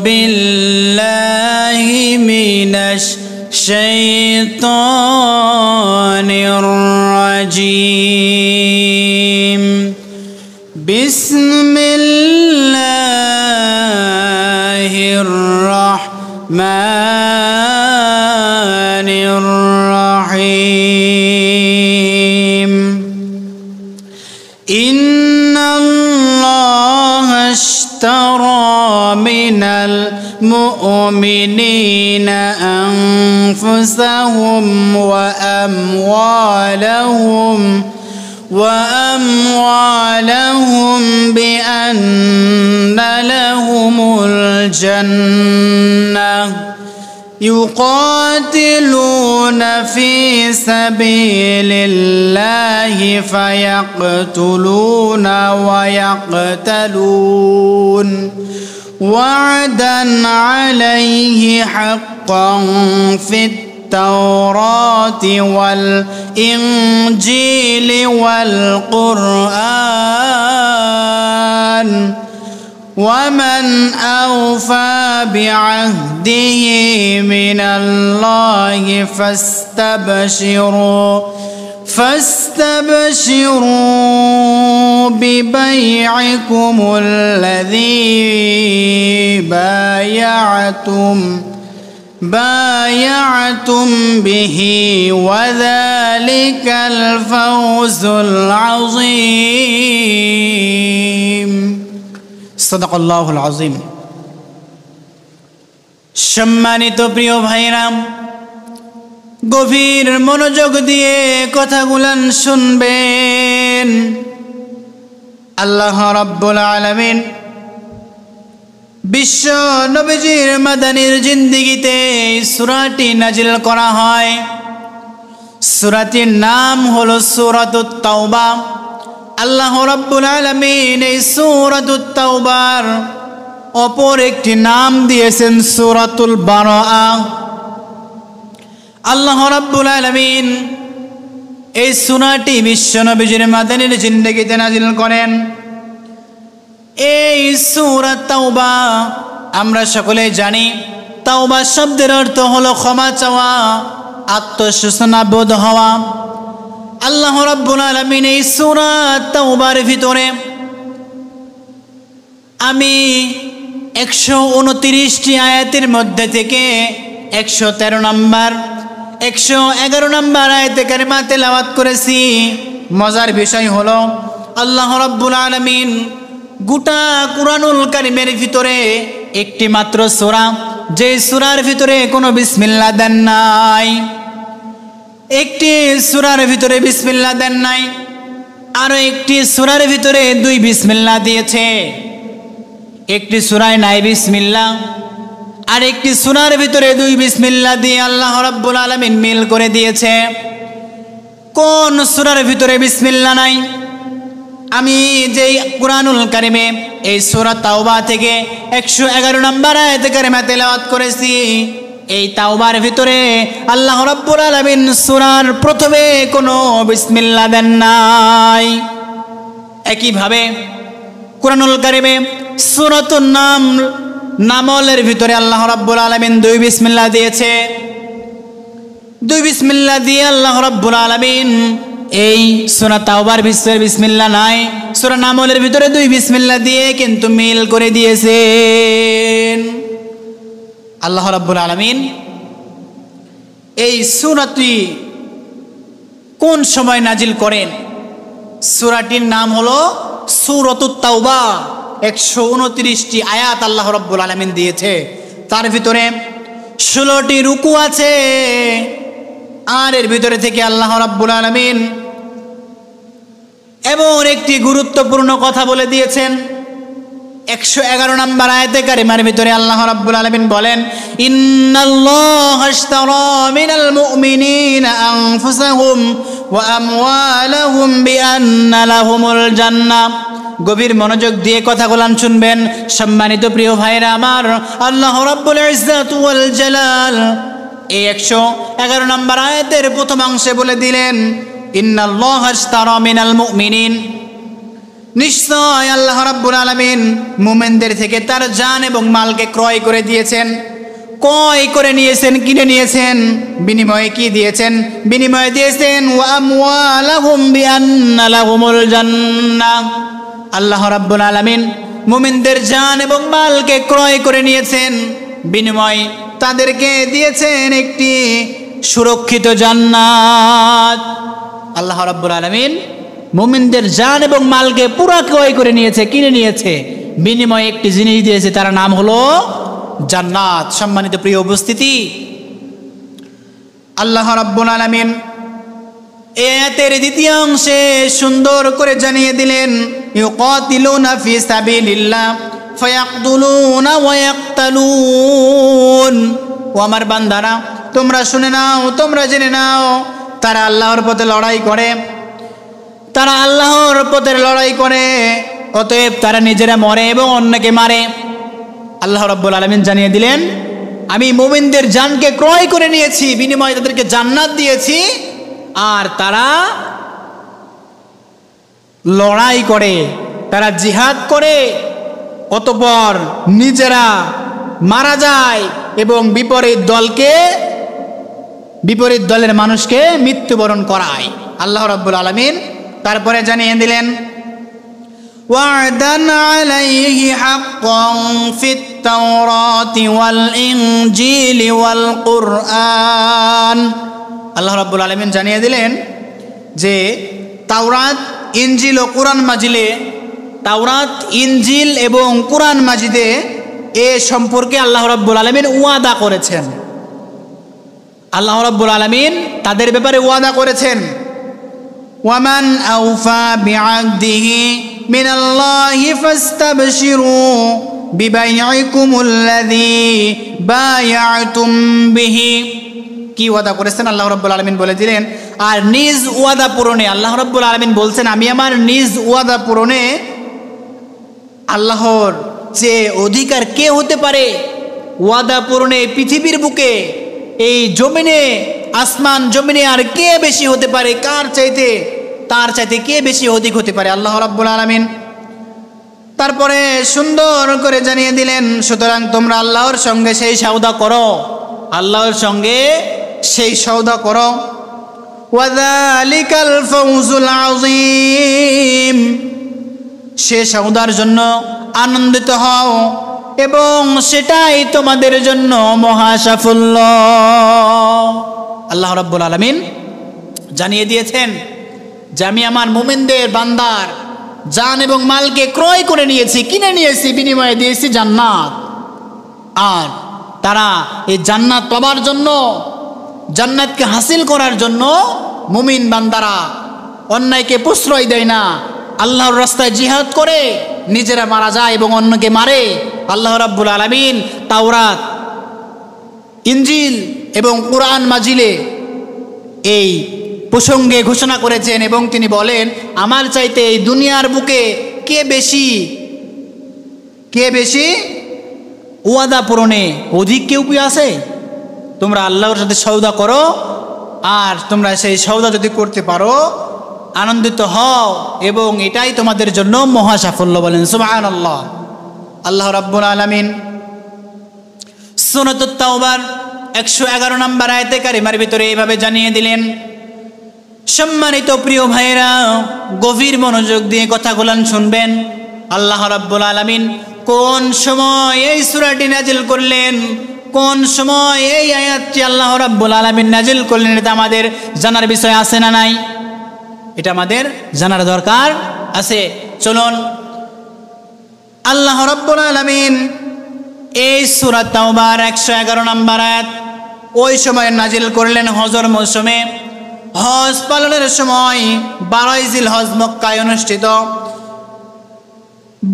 বিল্লাহি মিনাশ শাইতানির রাজিম বিসমিল্লাহির রাহমানির রাহিম ইন্নাল্লাহা আশতারা মিনাল মুমিনিনা আনফুসাহুম ওয়া আমওয়ালাহুম বিআন্না লাহুমুল জান্নাহ يقاتلون في سبيل الله فيقتلون ويقتلون وعدا عليه حقا في التوراة والإنجيل والقرآن ومن أوفى بعهده من الله فاستبشروا ببيعكم الذي بايعتم به وذلك الفوز العظيم সদাকাল্লাহুল আযীম। সম্মানিত প্রিয় ভাইরা, গভীর মনোযোগ দিয়ে কথাগুলান শুনবেন। আল্লাহ রাব্বুল আলামিন বিশ্ব নবীজির মাদানীর জিন্দেগিতে সূরাটি নাজিল করা হয়। সূরাটির নাম হলো সূরাতুত তাওবা। আল্লাহ রাব্বুল আলামিন এই সূরাতুত তাওবার অপর একটি নাম দিয়েছেন সূরাতুল বারাআ। আল্লাহ রাব্বুল আলামিন এই সূরাটি বিশ্বনবীর মাদানীর জিন্দেগিতে নাজিল করেন। এই সূরা তাওবা আমরা সকলেই জানি, তাওবা শব্দের অর্থ হলো ক্ষমা চাওয়া, আত্মশোচনা বোধ হওয়া। আল্লাহ রাব্বুল আলামিন এই সূরা তাওবার ভিতরে আমি 129টি আয়াতের মধ্যে থেকে 113 নম্বর 111 নম্বর আয়াতে কারিমা তেলাওয়াত করেছি। মজার বিষয় হলো আল্লাহ রাব্বুল আলামিন গোটা কুরআনুল কারীমের ভিতরে একটি মাত্র সূরা, যে সূরার ভিতরে কোনো বিসমিল্লাহ দেন নাই। একটি সূরার ভিতরে বিসমিল্লাহ দেন নাই, আরো একটি সূরার ভিতরে 2 বিসমিল্লাহ দিয়েছে। একটি সূরায় নাই বিসমিল্লাহ, আর একটি সূরার ভিতরে 2 বিসমিল্লাহ দিয়ে আল্লাহ রাব্বুল আলামিন মিল করে দিয়েছে। কোন সূরার ভিতরে বিসমিল্লাহ নাই? আমি যেই কুরআনুল কারীমে এই সূরা তাওবা থেকে 111 নম্বর আয়াতে কারিমা তেলাওয়াত করেছি, এই তাওবার ভিতরে আল্লাহ রাব্বুল আলামিন সূরার প্রথমে কোনো বিসমিল্লাহ দেন নাই। একইভাবে কুরআনুল কারীমে সূরাতুন নামলের ভিতরে আল্লাহ রাব্বুল আলামিন 2 বিসমিল্লাহ দিয়েছে। 2 বিসমিল্লাহ দিয়ে আল্লাহ রাব্বুল আলামিন এই সূরা তাওবার ভিতরে বিসমিল্লাহ নাই, সূরা নামলের ভিতরে 2 বিসমিল্লাহ দিয়ে কিন্তু মিল করে দিয়েছেন। আল্লাহ রাব্বুল আলামিন এই সূরাটি কোন সময় নাজিল করেন? সূরাটির নাম হলো সূরাতুত তাওবা। 129টি আয়াত আল্লাহ রাব্বুল আলামিন দিয়েছে। তার ভিতরে 16টি রুকু আছে, আর এর ভিতরে থেকে আল্লাহ রাব্বুল আলামিন এমন একটি গুরুত্বপূর্ণ কথা বলে দিয়েছেন। 111 নম্বর আয়াতে কারিমার ভিতরে আল্লাহ রাব্বুল আলামিন বলেন, ইন্নাল্লাহা আশতারা মিনাল মুমিনিনা আনফুসাহুম ওয়া আমওয়ালাহুম বিআন্না লাহুমুল জান্নাহ। গভীর মনোযোগ দিয়ে কথাগুলো শুনবেন সম্মানিত প্রিয় ভাইরা আমার। আল্লাহ রাব্বুল ইজ্জাত ওয়াল জালাল এই 111 নম্বর আয়াতের প্রথম অংশে বলে দিলেন, ইন্নাল্লাহা আশতারা মিনাল মুমিনিন, নিশ্চয় আল্লাহ রাব্বুল আলামিন মুমিনদের থেকে তার জান এবং মালকে ক্রয় করে দিয়েছেন। ক্রয় করে নিয়েছেন, কিনে নিয়েছেন। বিনিময়ে কি দিয়েছেন? বিনিময়ে দিয়েছেন ওয়া আমওয়ালাহুম বিআন্না লাহুমুল জান্নাহ। আল্লাহ রাব্বুল আলামিন মুমিনদের জান এবং মালকে ক্রয় করে নিয়েছেন, বিনিময় তাদেরকে দিয়েছেন একটি সুরক্ষিত জান্নাত। আল্লাহ রাব্বুল আলামিন মুমিনদের জান এবং মালকে পুরা ক্রয় করে নিয়েছে, কিনে নিয়েছে, বিনিময়ে একটি জিনিস দিয়েছে, তার নাম হলো জান্নাত। সম্মানিত প্রিয় উপস্থিতি, আল্লাহ রাব্বুল আলামিন এই আয়াতের দ্বিতীয় অংশে সুন্দর করে জানিয়ে দিলেন ইউকাতিলুনা ফি সাবিলিল্লাহ ফায়াকতুলুনা ওয়া ইয়াকতালুন। ও আমার বান্দারা, তোমরা শুনে নাও, তোমরা জেনে নাও, তারা আল্লাহর পথে লড়াই করে, তারা আল্লাহর পথে লড়াই করে, অতএব তারা নিজেরা মরে এবং অন্যকে মারে। আল্লাহ রাব্বুল আলামিন জানিয়ে দিলেন, আমি মুমিনদের জানকে ক্রয় করে নিয়েছি, বিনিময়ে তাদেরকে জান্নাত দিয়েছি, আর তারা লড়াই করে, তারা জিহাদ করে, অতঃপর নিজেরা মারা যায় এবং বিপরীত দলের মানুষকে মৃত্যুবরণ করায়। আল্লাহ রাব্বুল আলামিন তারপরে জানিয়ে দিলেন ওয়া'দান আলাইহি হাক্কান ফিত তাওরাতি ওয়াল ইনজিলি ওয়াল কুরআন। আল্লাহ রাব্বুল আলামিন জানিয়ে দিলেন যে তাওরাত, ইনজিল ও কুরআন মাজিদে, তাওরাত, ইনজিল এবং কুরআন মাজিদে এ সম্পর্কে আল্লাহ রাব্বুল আলামিন ওয়াদা করেছেন। আল্লাহ রাব্বুল আলামিন তাদের ব্যাপারে ওয়াদা করেছেন ওয়ামান আওফা বিআহদিহি মিনাল্লাহি ফাস্তাবশিরু বিবাইইকুমুল্লাযী বায়াতুম বিহি। কি ওয়াদা করেছেন আল্লাহ রাব্বুল আলামিন বলে দিলেন, আর নিজ ওয়াদা পূরণে আল্লাহ রাব্বুল আলামিন বলছেন, আমি আমার নিজ ওয়াদা পূরণে আল্লাহর যে অধিকার কে হতে পারে ওয়াদা পূরণে পৃথিবীর বুকে, এই জমিনে, আসমান জমিনে আর কে বেশি হতে পারে, তার চাইতে কে বেশি অধিক হতে পারে? আল্লাহ রাব্বুল আলামিন তারপরে সুন্দর করে জানিয়ে দিলেন, সুতরাং তোমরা আল্লাহর সঙ্গে সেই সওদা করো, আল্লাহর সঙ্গে সেই সওদা করো। ওয়াযালিকাল ফাওজুল আযীম, সে সওদার জন্য আনন্দিত হও এবং সেটাই তোমাদের জন্য মহা সাফল্য। আল্লাহ রাব্বুল আলামিন জানিয়ে দিয়েছেন যে আমি আমার মুমিনদের বান্দার জান এবং মালকে ক্রয় করে নিয়েছি, কিনে নিয়েছি, বিনিময়ে দিয়েছি জান্নাত। আর তারা এই জান্নাত পাবার জন্য, জান্নাতকে হাসিল করার জন্য মুমিন বান্দারা অন্যায়কে প্রশ্রয় দেয় না, আল্লাহর রাস্তায় জিহাদ করে নিজেরা মারা যায় এবং অন্যকে মারে। আল্লাহ রাব্বুল আলামিন তাওরাত, ইনজিল এবং কুরআন মাজিদে এই প্রসঙ্গে ঘোষণা করেছেন এবং তিনি বলেন, আমার চাইতে এই দুনিয়ার বুকে কে বেশি ওয়াদা পূরণে অধিক কেউ কি আছে? তোমরা আল্লাহর সাথে সওদা করো, আর তোমরা সেই সওদা যদি করতে পারো আনন্দিত হও এবং এটাই তোমাদের জন্য মহা সাফল্য। বলেন সুবহানাল্লাহ। আল্লাহ রাব্বুল আলামিন সূরাতুত তাওবার 111 নম্বর আয়াতে কারিমার ভিতরে এইভাবে জানিয়ে দিলেন, সম্মানিত প্রিয় ভাইরা, গভীর মনোযোগ দিয়ে কথাগুলো শুনবেন। আল্লাহ রাব্বুল আলামিন কোন সময় এই সূরাটি নাজিল করলেন, কোন সময় এই আয়াতটি আল্লাহ রাব্বুল আলামিন নাজিল করলেন, এটা আমাদের জানার বিষয় আছে না নাই? এটা আমাদের জানার দরকার আছে। চলুন, আল্লাহ রাব্বুল আলামিন এই সূরা তাওবার 111 নম্বর আয়াত ওই সময় নাজিল করলেন হজর মৌসুমে, হজ পালনের সময় 12 জিলহজ মক্কায় অনুষ্ঠিত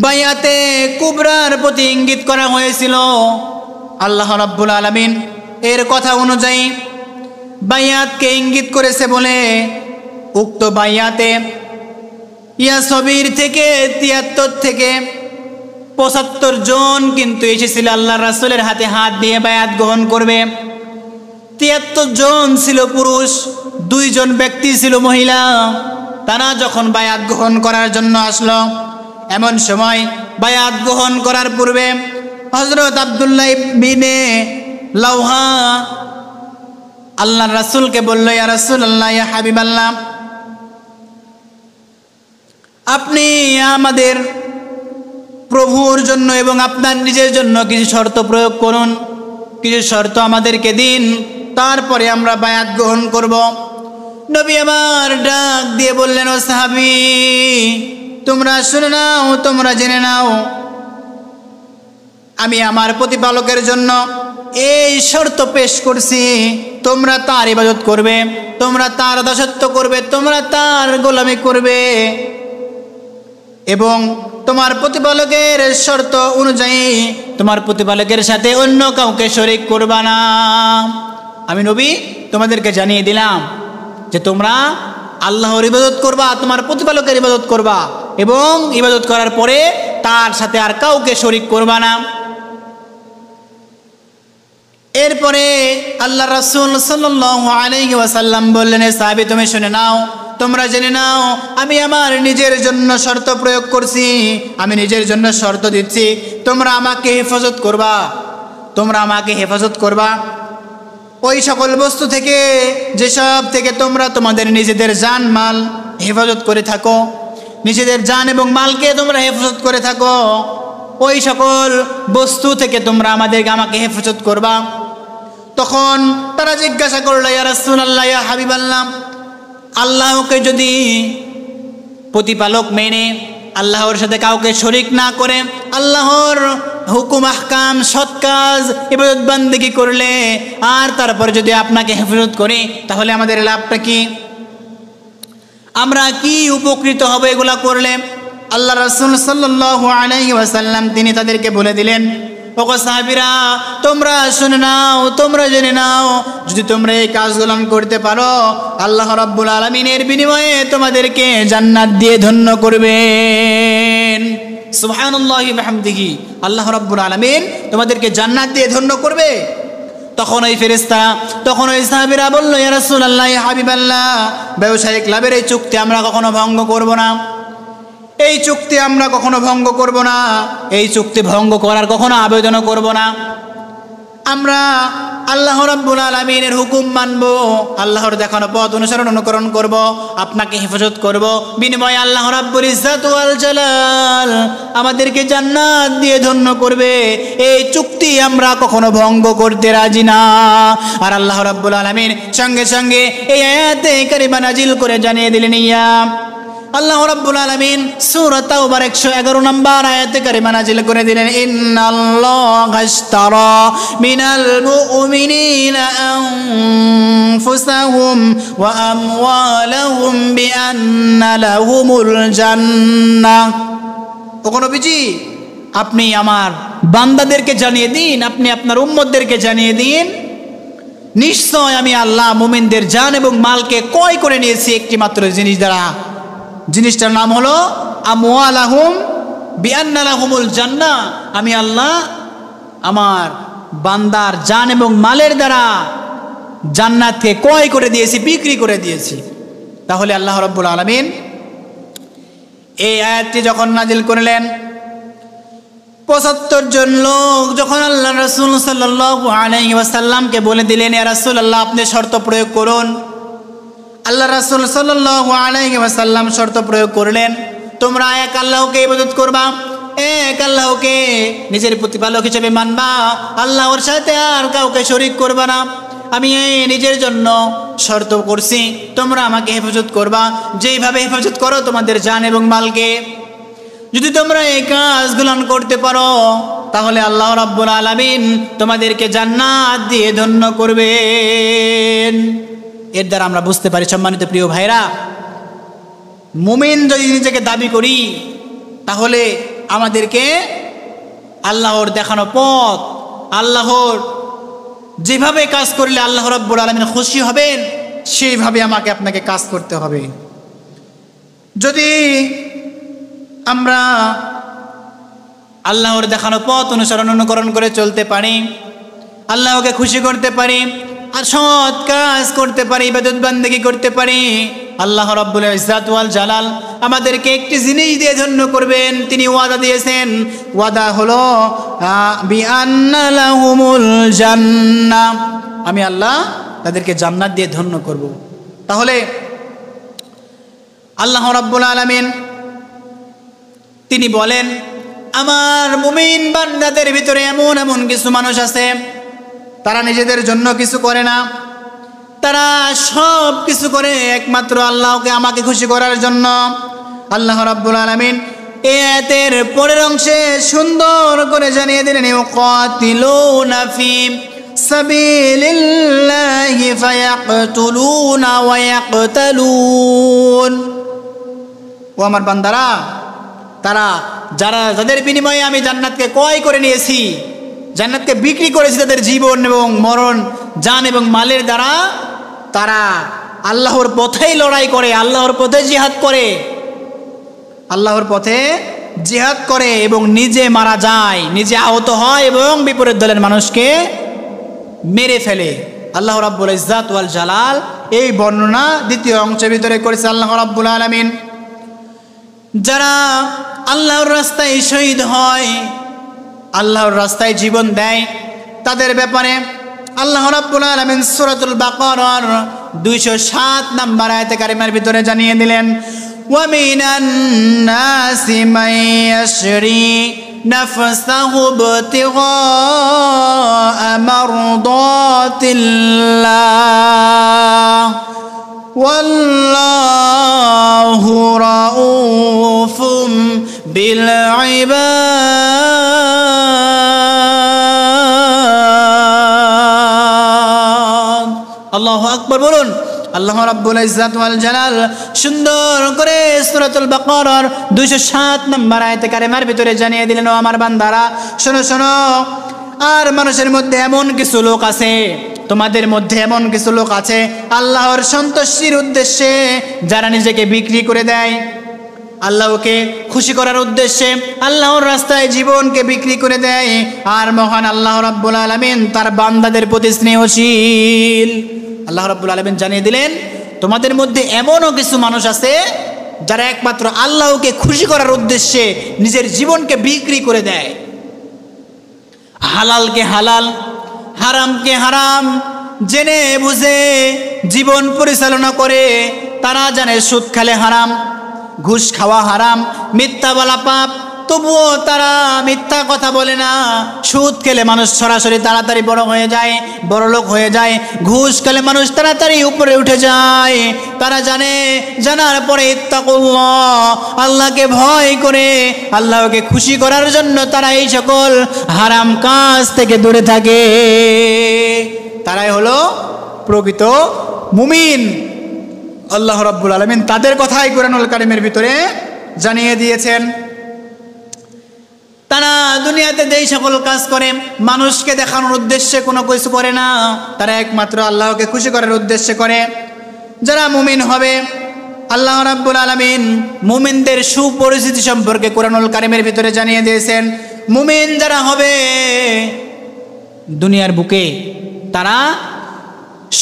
বায়াতে কুবরার প্রতি ইঙ্গিত করা হয়েছিল। আল্লাহ রাব্বুল আলামিন এর কথা অনুযায়ী বায়াতকে ইঙ্গিত করেছে বলে উক্ত বায়াতে ইয়াসবির থেকে 73 থেকে 75 জন কিন্তু এসেছিল আল্লাহর রাসূলের হাতে হাত দিয়ে বায়াত গ্রহণ করবে। 73 জন ছিল পুরুষ, 2 জন ব্যক্তি ছিল মহিলা। তারা যখন বায়াত গ্রহণ করার জন্য আসলো, এমন সময় বায়াত গ্রহণ করার পূর্বে হযরত আব্দুল্লাহ ইবনে লাওহা আল্লাহর রাসূলকে বলল, ইয়া রাসূলুল্লাহ, ইয়া হাবিবাল্লাহ, আপনি আমাদের প্রভুর জন্য এবং আপনার নিজের জন্য কিছু শর্ত প্রয়োগ করুন, কিছু শর্ত আমাদেরকে দিন, তারপরে আমরা বায়াত গ্রহণ করব। নবী আমার ডাক দিয়ে বললেন, ও সাহাবী, তোমরা শুনে নাও, তোমরা জেনে নাও, আমি আমার প্রতিপালকের জন্য এই শর্ত পেশ করছি, তোমরা তার ইবাদত করবে, তোমরা তার দাসত্ব করবে, তোমরা তার গোলামি করবে এবং তোমার প্রতিপালকের শর্ত অনুযায়ী তোমার প্রতিপালকের সাথে অন্য কাউকে শরীক করবা না। আমি নবী তোমাদেরকে জানিয়ে দিলাম যে তোমরা আল্লাহর ইবাদত করবা, তোমার প্রতিপালকের ইবাদত করবা এবং ইবাদত করার পরে তার সাথে আর কাউকে শরীক করবা না। এরপরে আল্লাহ রাসূল সাল্লাল্লাহু আলাইহি ওয়াসাল্লাম বললেন, সাহাবী, তুমি শুনে নাও, তোমরা জেনে নাও, আমি আমার নিজের জন্য শর্ত প্রয়োগ করছি, আমি নিজের জন্য শর্ত দিচ্ছি, তোমরা আমাকে হেফাজত করবা, তোমরা আমাকে হেফাজত করবা ওই সকল বস্তু থেকে যেসব থেকে তোমরা তোমাদের নিজেদের জান মাল হেফাজত করে থাকো, নিজেদের জান এবং মালকে তোমরা হেফাজত করে থাকো, ওই সকল বস্তু থেকে তোমরা আমাকে হেফাজত করবা। তখন তারা জিজ্ঞাসা করল, ইয়া রাসূলুল্লাহ, ইয়া হাবিবাল্লাহ, আল্লাহকে যদি প্রতিপালক মেনে আল্লাহর সাথে কাউকে শরীক না করে আল্লাহর হুকুম আহকাম সৎ কাজ ইবাদত বান্দেগি করলে আর তারপরে যদি আপনাকে হেফাজত করি তাহলে আমাদের লাভটা কি, আমরা কি উপকৃত হব এগুলা করলে? আল্লাহ রাসূল সাল্লাল্লাহু আলাইহি ওয়াসাল্লাম তিনি তাদেরকে বলে দিলেন, ওগো সাহাবীরা, তোমরা শুনে নাও, তোমরা জেনে নাও, যদি তোমরা এই কাজগুলো করতে পারো আল্লাহ রাব্বুল আলামিনের বিনিময়ে তোমাদেরকে জান্নাত দিয়ে ধন্য করবেন। সুবহানাল্লাহি ওয়া বিহামদিহি, আল্লাহ রাব্বুল আলামিন তোমাদেরকে জান্নাত দিয়ে ধন্য করবে। তখন ওই ফেরেশতা, তখন ওই সাহাবীরা বলল, ইয়া রাসূলুল্লাহ, ইয়া হাবিবাল্লাহ, ব্যবসায়িক লাভের এই চুক্তি আমরা কখনো ভঙ্গ করব না, এই চুক্তি আমরা কখনো ভঙ্গ করব না, এই চুক্তি ভঙ্গ করার কখনো আবেদনও করব না। আমরা আল্লাহ রাব্বুল আলামিনের হুকুম মানব, আল্লাহর দেখানো পথ অনুকরণ করব, আপনাকে হেফাজত করব, বিনিময়ে আল্লাহ রাব্বুল ইজ্জাত ওয়াল জালাল আমাদেরকে জান্নাত দিয়ে ধন্য করবে। এই চুক্তি আমরা কখনো ভঙ্গ করতে রাজি না। আর আল্লাহ রাব্বুল আলামিন সঙ্গে সঙ্গে এই আয়াতে কারিমা নাজিল করে জানিয়ে দিলেন, আল্লাহ রাব্বুল আলামিন সূরা তাওবার 111 নম্বর আয়াতে কারিমা নাজিল করে দিলেন, ইন্নাল্লাহা আশতারা মিনাল মুমিনিনা আনফুসাহুম ওয়া আমওয়ালাহুম বিআন্না লাহুমুল জান্নাহ। ওগো নবীজি, আপনি আমার বান্দাদেরকে জানিয়ে দিন, আপনি আপনার উম্মতদেরকে জানিয়ে দিন, নিশ্চয় আমি আল্লাহ মুমিনদের জান এবং মালকে ক্রয় করে নিয়েছি একটি মাত্র জিনিস দ্বারা, জিনিসটার নাম হলো আমওয়ালাহুম বিআন্না লাহুমুল জান্নাহ। আমি আল্লাহ আমার বান্দার জান এবং মালের দ্বারা জান্নাতকে ক্রয় করে দিয়েছি, বিক্রি করে দিয়েছি। তাহলে আল্লাহ রাব্বুল আলামিন এই আয়াতটি যখন নাজিল করলেন, ৭৫ জন লোক যখন আল্লাহ রাসূল সাল্লাল্লাহু আলাইহি ওয়াসাল্লামকে বলে দিলেন, ইয়া রাসূলুল্লাহ, আপনি শর্ত প্রয়োগ করুন। আল্লাহ রাসূল সাল্লাল্লাহু আলাইহি ওয়াসাল্লাম শর্ত প্রয়োগ করলেন, তোমরা এক আল্লাহকে ইবাদত করবা, এক আল্লাহকে নিজের প্রতিপালক হিসেবে মানবা, আল্লাহর সাথে আর কাউকে শরীক করবা না। আমি নিজের জন্য শর্ত করছি, তোমরা আমাকে হেফাজত করবা, যেইভাবে হেফাজত করো তোমাদের জান এবং মালকে। যদি তোমরা এই কাজগুলো করতে পারো তাহলে আল্লাহ রাব্বুল আলামিন তোমাদেরকে জান্নাত দিয়ে ধন্য করবেন। এর দ্বারা আমরা বুঝতে পারি, সম্মানিত প্রিয় ভাইরা, মুমিন যদি নিজেকে দাবি করি তাহলে আমাদেরকে আল্লাহর দেখানো পথ, আল্লাহর যেভাবে কাজ করলে আল্লাহ রাব্বুল আলামিন খুশি হবেন সেইভাবে আমাকে আপনাকে কাজ করতে হবে। যদি আমরা আল্লাহর দেখানো পথ অনুকরণ করে চলতে পারি, আল্লাহকে খুশি করতে পারি আর সৎ কাজ করতে পারি, ইবাদত বান্দেগি করতে পারি, আল্লাহ রাব্বুল ইজ্জাত ওয়াল জালাল আমাদেরকে একটি জিনিস দিয়ে ধন্য করবেন। তিনি ওয়াদা দিয়েছেন, ওয়াদা হলো বিআন্না লাহুমুল জান্নাহ, আমি আল্লাহ তাদেরকে জান্নাত দিয়ে ধন্য করব। তাহলে আল্লাহ রাব্বুল আলামিন তিনি বলেন, আমার মুমিন বান্দাদের ভিতরে এমন এমন কিছু মানুষ আছে, তারা নিজেদের জন্য কিছু করে না, তারা সব কিছু করে একমাত্র আল্লাহকে আমাকে খুশি করার জন্য। আল্লাহ রাব্বুল আলামিন এই আয়াতের পরের অংশে সুন্দর করে জানিয়ে দিলেন, ইউকাতিলুনা ফি সাবিলিল্লাহি ফায়াকতুলুনা ওয়া ইয়াকতালুন। ও আমার বান্দারা, তারা যাদের বিনিময়ে আমি জান্নাতকে ক্রয় করে নিয়েছি, জান্নাতকে বিক্রি করেছি তাদের জীবন এবং মরণ, জান এবং মালের দ্বারা, তারা আল্লাহর পথেই লড়াই করে, আল্লাহর পথে জিহাদ করে, আল্লাহর পথে জিহাদ করে এবং নিজে মারা যায়, নিজে আহত হয় এবং বিপরীত দলের মানুষকে মেরে ফেলে। আল্লাহ রাব্বুল ইজ্জাত ওয়াল জালাল এই বর্ণনা দ্বিতীয় অংশের ভিতরে করেছে আল্লাহ রাব্বুল আলামিন। যারা আল্লাহর রাস্তায় শহীদ হয়, আল্লাহর রাস্তায় জীবন দেয়, তাদের ব্যাপারে আল্লাহ রাব্বুল আলামিন সূরাতুল বাকারার 207 নম্বর আয়াতে কারিমার ভিতরে জানিয়ে দিলেন, ওয়া মিনান নাসি মান ইয়াশরি নাফসাহু ইবতিগা মারদাতিল্লাহ ওয়াল্লাহু রাউফুম বিল ইবাদ। আল্লাহু আকবার বলুন। আল্লাহ রাব্বুল ইজ্জাত ওয়াল জালাল সুন্দর করে সূরাতুল বাকারার 207 নম্বর আয়াতে কারিমার ভিতরে জানিয়ে দিলেন, ও আমার বান্দারা শোনো শোনো, আর মানুষের মধ্যে এমন কিছু লোক আছে, তোমাদের মধ্যে এমন কিছু লোক আছে আল্লাহর সন্তুষ্টির উদ্দেশ্যে যারা নিজেকে বিক্রি করে দেয়, আল্লাহকে খুশি করার উদ্দেশ্যে আল্লাহর রাস্তায় জীবনকে বিক্রি করে দেয়। আর মহান আল্লাহ রাব্বুল আলামিন তার বান্দাদের প্রতি স্নেহশীল। আল্লাহ রাব্বুল আলামিন জানিয়ে দিলেন, তোমাদের মধ্যে এমনও কিছু মানুষ আছে যারা একমাত্র আল্লাহকে খুশি করার উদ্দেশ্যে নিজের জীবনকে বিক্রি করে দেয়। হালালকে হালাল, হারামকে হারাম জেনে বুঝে জীবন পরিচালনা করে। তারা জানে সুদ খেলে হারাম, ঘুষ খাওয়া হারাম, মিথ্যা বলা পাপ, তবুও তারা মিথ্যা কথা বলে না। সুদ খেলে মানুষ সরাসরি তাড়াতাড়ি বড় হয়ে যায়, বড় লোক হয়ে যায়। ঘুষ খেলে মানুষ তাড়াতাড়ি উপরে উঠে যায়। তারা জানার পরে ইত্তাকুল্লাহ, আল্লাহকে ভয় করে আল্লাহকে খুশি করার জন্য তারা এই সকল হারাম কাজ থেকে দূরে থাকে। তারাই হলো প্রকৃত মুমিন। আল্লাহ রাব্বুল আলামিন তাদের কথাই কুরআনুল কারীমের ভিতরে জানিয়ে দিয়েছেন। তারা দুনিয়াতে যেই সকল কাজ করে মানুষকে দেখানোর উদ্দেশ্যে কোনো কিছু করে না, তারা একমাত্র আল্লাহকে খুশি করার উদ্দেশ্যে করে। যারা মুমিন হবে, আল্লাহ রাব্বুল আলামিন মুমিনদের সুপরিচিতি সম্পর্কে কুরআনুল কারীমের ভিতরে জানিয়ে দিয়েছেন। মুমিন যারা হবে দুনিয়ার বুকে, তারা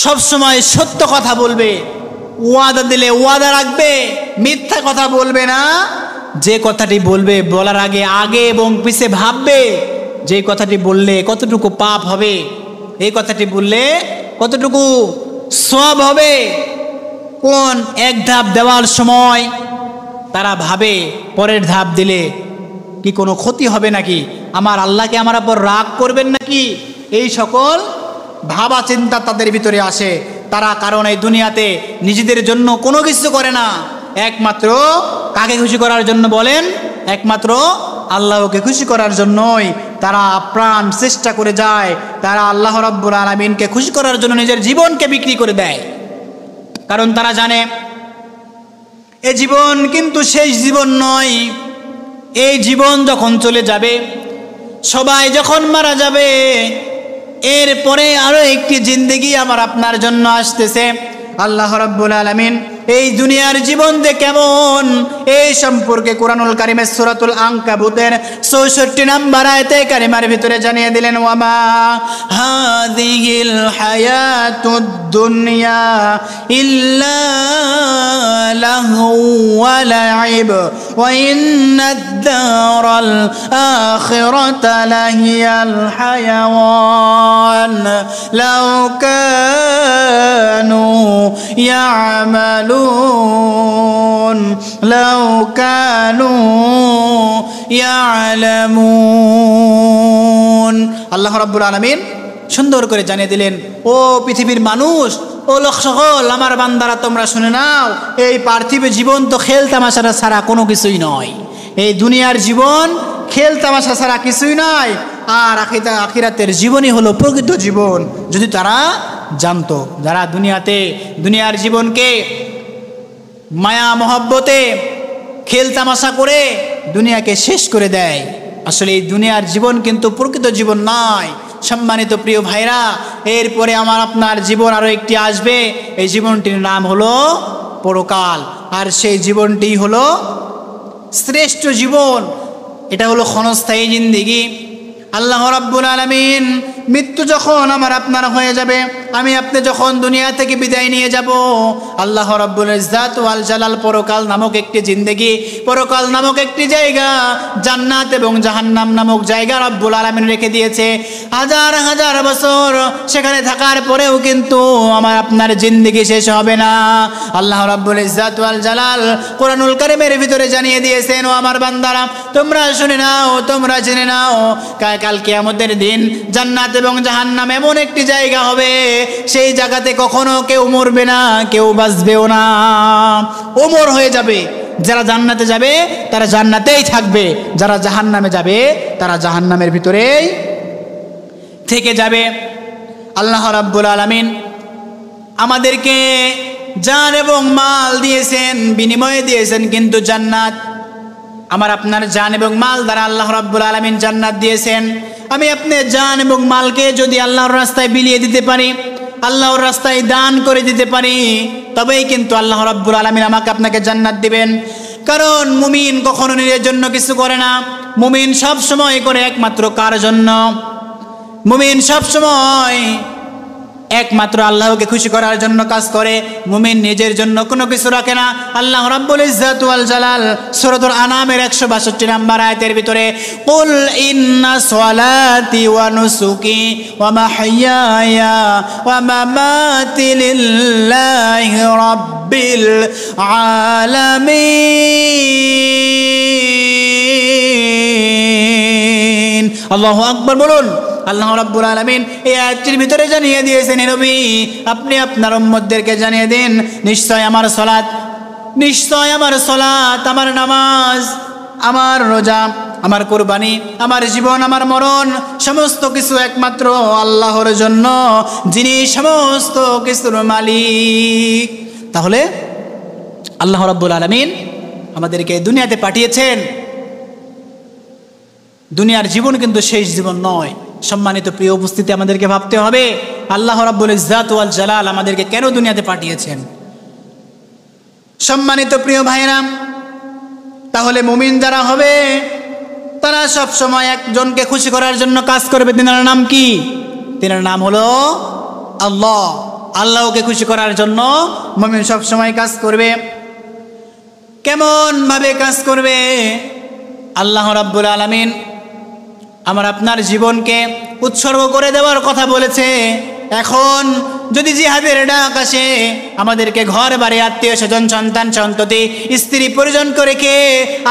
সবসময় সত্য কথা বলবে, ওয়াদা দিলে ওয়াদা রাখবে, মিথ্যা কথা বলবে না। যে কথাটি বলবে বলার আগে এবং পিছে ভাববে, যে কথাটি বললে কতটুকু পাপ হবে, এই কথাটি বললে কতটুকু সওয়াব হবে, কোন এক ধাপ দেওয়ার সময় তারা ভাবে পরের ধাপ দিলে কি কোনো ক্ষতি হবে নাকি, আমার আল্লাহকে আমার উপর রাগ করবেন নাকি, এই সকল ভাবা চিন্তা তাদের ভিতরে আসে। তারা কারণ এই দুনিয়াতে নিজেদের জন্য কোনো কিছু করে না, একমাত্র কাকে খুশি করার জন্য বলেন? একমাত্র আল্লাহকে খুশি করার জন্যই তারা আপ্রাণ চেষ্টা করে যায়। তারা আল্লাহ রাব্বুল আলামিনকে খুশি করার জন্য নিজের জীবনকে বিক্রি করে দেয়। কারণ তারা জানে এই জীবন কিন্তু শেষ জীবন নয়। এই জীবন যখন চলে যাবে, সবাই যখন মারা যাবে, এরপরে আরো একটি জিন্দেগি আমার আপনার জন্য আসতেছে। আল্লাহ রাব্বুল আলামিন এই দুনিয়ার জীবন যে কেমন এই সম্পর্কে কুরআনুল কারীমের সূরাতুল আনকাবুতের ৬৪ নম্বর আয়াতে কারিমার ভিতরে জানিয়ে দিলেন, ওয়ামা হাযিহিল হায়াতুদ দুনিয়া ইল্লা লাহু ওয়া লাইব ওয়া ইন্নাদ দারাল আখিরাতা লাহিয়াল হায়াওয়ান লাউ কানু ইয়ামালুন লাউ কানু ইয়ালামুন। আল্লাহ রাব্বুল আলামিন সুন্দর করে জানিয়ে দিলেন, ও পৃথিবীর মানুষ, ও লোক সকল, আমার বান্দারা তোমরা শুনে নাও, এই পার্থিব জীবন তো খেল তামাশা ছাড়া কোনো কিছুই নয়। এই দুনিয়ার জীবন খেল তামাশা ছাড়া কিছুই নয়। আর আখিরাতের জীবনই হলো প্রকৃত জীবন। যদি তারা জানতো, যারা দুনিয়ার জীবনকে মায়া মহব্বতে খেল তামাশা করে দুনিয়াকে শেষ করে দেয়, আসলে এই দুনিয়ার জীবন কিন্তু প্রকৃত জীবন নয়। সম্মানিত প্রিয় ভাইরা, এরপরে আমার আপনার জীবন আরো একটি আসবে। এই জীবনটির নাম হলো পরকাল। আর সেই জীবনটি হলো শ্রেষ্ঠ জীবন। এটা হলো ক্ষণস্থায়ী জিন্দেগি। আল্লাহ রাব্বুল আলামিন মৃত্যু যখন আমার আপনার হয়ে যাবে, আমি আপনি যখন দুনিয়া থেকে বিদায় নিয়ে যাব, আল্লাহ রাব্বুল ইজ্জাত ওয়াল জালাল পরকাল নামক একটি জিন্দেগি, পরকাল নামক একটি জায়গা, জান্নাত এবং জাহান্নাম নামক জায়গা রাব্বুল আলামিন রেখে দিয়েছে। হাজার হাজার বছর সেখানে থাকার পরেও কিন্তু আমার আপনার জিন্দেগি শেষ হবে না। আল্লাহ রাব্বুল ইজ্জাত ওয়াল জালাল কোরআনুল কারীমের ভিতরে জানিয়ে দিয়েছেন, ও আমার বান্দারা, তোমরা শুনে নাও, তোমরা জেনে নাও, কাল কিয়ামতের দিন জান্নাত এবং জাহান্নাম এমন একটি জায়গা হবে, সেই জায়গাতে কখনো কেউ মরবে না, কেউ বাঁচবেও না, ওমর হয়ে যাবে। যারা জান্নাতে যাবে তারা জান্নাতেই থাকবে, যারা জাহান্নামে যাবে তারা জাহান্নামের ভিতরেই থেকে যাবে। আল্লাহ রাব্বুল আলামিন আমাদেরকে জান এবং মাল দিয়েছেন, বিনিময়ে দিয়েছেন কিন্তু জান্নাত। আমার আপনার জান এবং মাল দ্বারা আল্লাহ রাব্বুল আলামিন জান্নাত দিয়েছেন। আমি আপনি জান এবং মালকে যদি আল্লাহর রাস্তায় বিলিয়ে দিতে পারি, আল্লাহর রাস্তায় দান করে দিতে পারি, তবেই কিন্তু আল্লাহ রাব্বুল আলামিন আমাকে আপনাকে জান্নাত দিবেন। কারণ মুমিন কখনো নিজের জন্য কিছু করে না। মুমিন সব সময় করে একমাত্র কার জন্য? মুমিন সব সময় একমাত্র আল্লাহকে খুশি করার জন্য কাজ করে। মুমিন নিজের জন্য কোনো কিছু রাখে না। আল্লাহ রাব্বুল ইজ্জাত ওয়াল জালাল সূরাতুল আনামের ১৬২ নম্বর আয়াতের ভিতরে, কুল ইন্না সলাতি ওয়া নুসুকি ওয়া মাহইয়ায়া ওয়া মামাতি লিল্লাহি রাব্বিল আলামিন। আল্লাহু আকবার বলুন। আল্লাহ রাব্বুল আলামিন এই আয়াতটির ভিতরে জানিয়ে দিয়েছেন, হে নবী, আপনি আপনার উম্মতদেরকে জানিয়ে দিন, নিশ্চয় আমার সালাত, নিশ্চয় আমার সালাত, আমার নামাজ, আমার রোজা, আমার কুরবানি, আমার জীবন, আমার মরণ, সমস্ত কিছু একমাত্র আল্লাহর জন্য, যিনি সমস্ত কিছুর মালিক। তাহলে আল্লাহ রাব্বুল আলামিন আমাদেরকে দুনিয়াতে পাঠিয়েছেন। দুনিয়ার জীবন কিন্তু শেষ জীবন নয়। সম্মানিত প্রিয় উপস্থিতি, আমাদেরকে ভাবতে হবে আল্লাহ রাব্বুল ইজ্জাত ওয়াল জালাল আমাদেরকে কেন দুনিয়াতে পাঠিয়েছেন। সম্মানিত প্রিয় ভাইরা, তাহলে মুমিন যারা হবে তারা সব সময় একজনকে খুশি করার জন্য কাজ করবে। তিনার নাম কি? তিনার নাম হলো আল্লাহ। আল্লাহকে খুশি করার জন্য মুমিন সব সময় কাজ করবে। কেমন ভাবে কাজ করবে? আল্লাহ রাব্বুল আলামিন আমার আপনার জীবনকে উৎসর্গ করে দেওয়ার কথা বলেছে। এখন যদি জিহাদের ডাক আসে, আমাদেরকে ঘর বাড়ি, আত্মীয় স্বজন, সন্তান সন্ততি, স্ত্রী পরিজন করে কে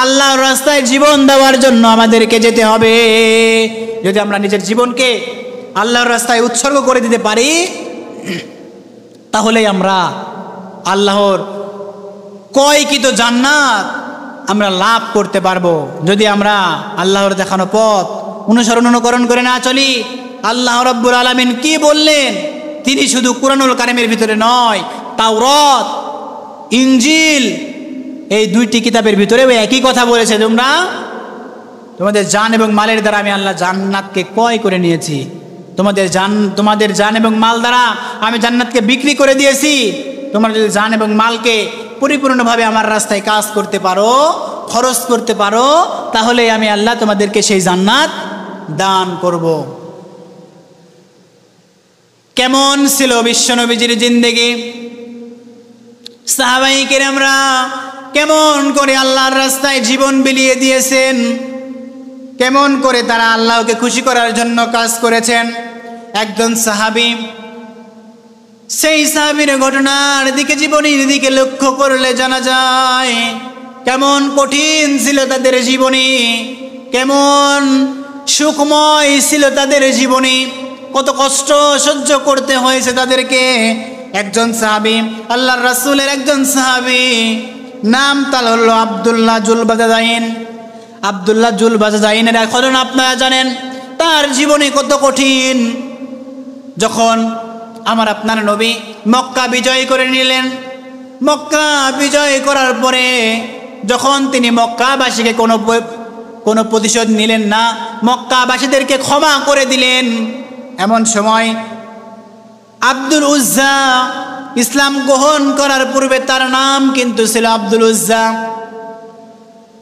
আল্লাহর রাস্তায় জীবন দেওয়ার জন্য আমাদেরকে যেতে হবে। যদি আমরা নিজের জীবনকে আল্লাহর রাস্তায় উৎসর্গ করে দিতে পারি, তাহলেই আমরা আল্লাহর কয়কিত জান্নাত আমরা লাভ করতে পারবো। যদি আমরা আল্লাহর দেখানো পথ অনুকরণ করে না চলি। আল্লাহ রাব্বুল আলামিন কি বললেন? তিনি শুধু কুরআনুল কারীমের ভিতরে নয়, তাওরাত, ইনজিল, এই দুইটি কিতাবের ভিতরেও একই কথা বলেছে, তোমাদের জান এবং মালের দ্বারা আমি আল্লাহ জান্নাতকে ক্রয় করে নিয়েছি। তোমাদের জান এবং মাল দ্বারা আমি জান্নাতকে বিক্রি করে দিয়েছি। তোমরা যদি জান এবং মালকে পরিপূর্ণভাবে আমার রাস্তায় কাজ করতে পারো, খরচ করতে পারো, তাহলে আমি আল্লাহ তোমাদেরকে সেই জান্নাত দান করব। কেমন ছিল বিশ্বনবীজির জিন্দেগি? সাহাবায়ে কেরামরা কেমন করে আল্লাহর রাস্তায় জীবন বিলিয়ে দিয়েছেন, কেমন করে তারা আল্লাহকে খুশি করার জন্য কাজ করেছেন। একজন সাহাবী, সেই সাহাবীর ঘটনার দিকে, জীবনীর দিকে লক্ষ্য করলে জানা যায় কেমন কঠিন ছিল তাদের জীবনী, কেমন সুখময় ছিল তাদের জীবনী, কত কষ্ট সহ্য করতে হয়েছে তাদেরকে। একজন সাহাবী, আল্লাহর রাসূলের একজন সাহাবী, নাম তার হলো আব্দুল্লাহ জুলবাজাইন। আব্দুল্লাহ জুলবাজাইনের এখন আপনারা জানেন তার জীবনে কত কঠিন। যখন আমার আপনার নবী মক্কা বিজয় করে নিলেন, মক্কা বিজয় করার পরে যখন তিনি মক্কাবাসীকে কোনো প্রতিশোধ নিলেন না, মক্কাবাসীদেরকে ক্ষমা করে দিলেন, এমন সময় আব্দুল উজ্জা, ইসলাম গ্রহণ করার পূর্বে তার নাম কিন্তু ছিল আব্দুল উজ্জা,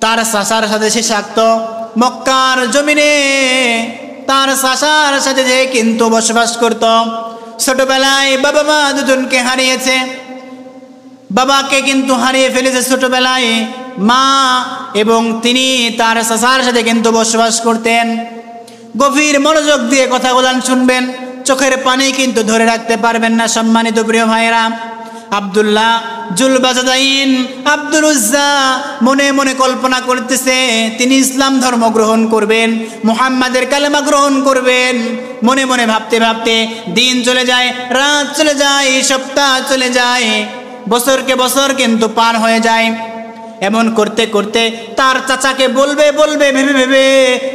তার চাচার সাথে সে থাকত মক্কার জমিনে, তার চাচার সাথে যে কিন্তু বসবাস করত। ছোটবেলায় বাবা মা দুজনকে হারিয়েছে, বাবাকে কিন্তু হারিয়ে ফেলেছে ছোটবেলায়, মা এবং তিনি তার চাচার সাথে কিন্তু বসবাস করতেন। গভীর মনোযোগ দিয়ে কথা বলান, শুনবেন, চোখের পানি কিন্তু ধরে রাখতে পারবেন না সম্মানিত প্রিয় ভাইয়েরা। আব্দুল্লাহ জুলবাজাইন, আব্দুল উজ্জা মনে মনে কল্পনা করতেছে তিনি ইসলাম ধর্ম গ্রহণ করবেন, মুহাম্মাদের কালেমা গ্রহণ করবেন। মনে মনে ভাবতে ভাবতে দিন চলে যায়, রাত চলে যায়, সপ্তাহ চলে যায়, বছরকে বছর কিন্তু পার হয়ে যায়। এমন করতে করতে তার চাচাকে বলবে বলবে ভেবে ভেবে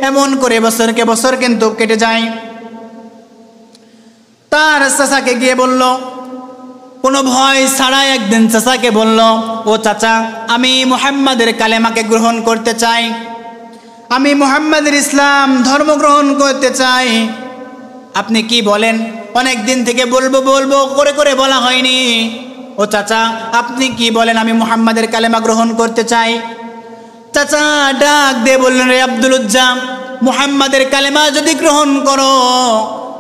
এমন করে বছরকে বছর কিন্তু কেটে যায়। তার চাচাকে গিয়ে বলল, কোনো ভয় ছাড়াই একদিন চাচাকে বলল, ও চাচা, আমি মুহাম্মাদের কালেমাকে গ্রহণ করতে চাই, আমি মুহাম্মাদের ইসলাম ধর্ম গ্রহণ করতে চাই। আপনি কি বলেন? অনেক দিন থেকে বলবো বলবো করে করে বলা হয়নি। ও চাচা, আপনি কি বলেন? আমি মুহাম্মাদের কালেমা গ্রহণ করতে চাই। চাচা ডাক দিয়ে বললেন, রে আব্দুল উজ্জা, মুহাম্মাদের কালেমা যদি গ্রহণ করো,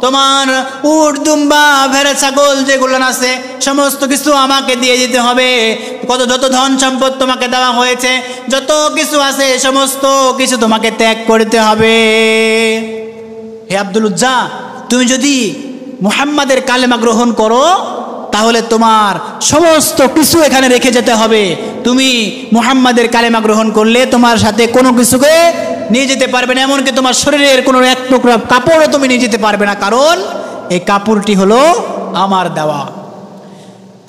তোমার উট দুম্বা ভেড়া ছাগল যেগুলো আছে সমস্ত কিছু আমাকে দিয়ে দিতে হবে। যত ধন সম্পদ তোমাকে দেওয়া হয়েছে, যত কিছু আছে সমস্ত কিছু তোমাকে ত্যাগ করতে হবে। হে আব্দুল উজ্জা, তুমি যদি মুহাম্মাদের কালেমা গ্রহণ করো তাহলে তোমার সমস্ত কিছু এখানে রেখে যেতে হবে। তুমি মুহাম্মাদের কালেমা গ্রহণ করলে তোমার সাথে কোনো কিছুকে নিয়ে যেতে পারবে না, এমনকি তোমার শরীরের কোনো এক টুকরা কাপড়ও তুমি নিয়ে যেতে পারবে না, কারণ এই কাপড়টি হলো আমার দেওয়া।